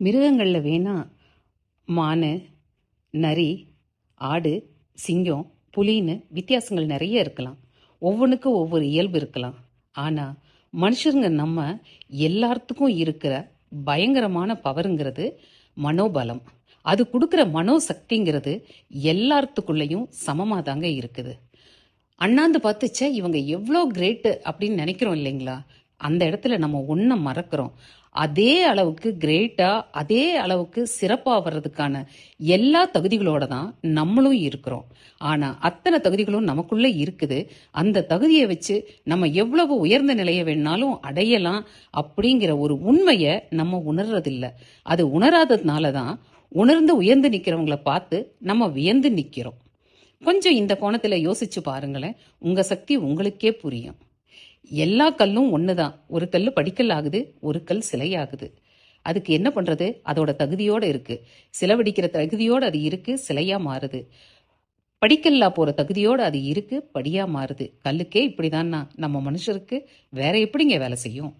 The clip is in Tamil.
மிருகங்களில் வேணா மான், நரி, ஆடு, சிங்கம், புலின்னு வித்தியாசங்கள் நிறைய இருக்கலாம். ஒவ்வொன்றுக்கும் ஒவ்வொரு இயல்பு இருக்கலாம். ஆனால் மனுஷருங்க நம்ம எல்லாத்துக்கும் இருக்கிற பயங்கரமான பவருங்கிறது மனோபலம். அது கொடுக்குற மனோசக்திங்கிறது எல்லாத்துக்குள்ளேயும் சமமாக தாங்க இருக்குது. அண்ணாந்து பார்த்துச்சே இவங்க எவ்வளோ கிரேட்டு அப்படின்னு நினைக்கிறோம் இல்லைங்களா? அந்த இடத்துல நம்ம ஒன்றை மறக்கிறோம். அதே அளவுக்கு கிரேட்டா, அதே அளவுக்கு சிறப்பாக வர்றதுக்கான எல்லா தகுதிகளோட தான் நம்மளும் இருக்கிறோம். ஆனால் அத்தனை தகுதிகளும் நமக்குள்ளே இருக்குது. அந்த தகுதியை வச்சு நம்ம எவ்வளவு உயர்ந்த நிலையை வேணாலும் அடையலாம் அப்படிங்கிற ஒரு உண்மையை நம்ம உணர்றதில்லை. அது உணராததுனால தான் உணர்ந்து உயர்ந்து நிற்கிறவங்கள பார்த்து நம்ம வியந்து நிற்கிறோம். கொஞ்சம் இந்த கோணத்தில் யோசிச்சு பாருங்களேன், உங்க சக்தி உங்களுக்கே புரியும். எல்லா கல்லும் ஒண்ணுதான். ஒரு கல் படிக்கல் ஆகுது, ஒரு கல் சிலையாகுது. அதுக்கு என்ன பண்றது? அதோட தகுதியோட இருக்கு. சிலவடிக்கிற தகுதியோட அது இருக்கு, சிலையா மாறுது. படிக்கல்லா போற தகுதியோட அது இருக்கு, படியா மாறுது. கல்லுக்கே இப்படிதான் நம்ம மனுஷருக்கு வேற எப்படிங்க வேலை செய்யும்?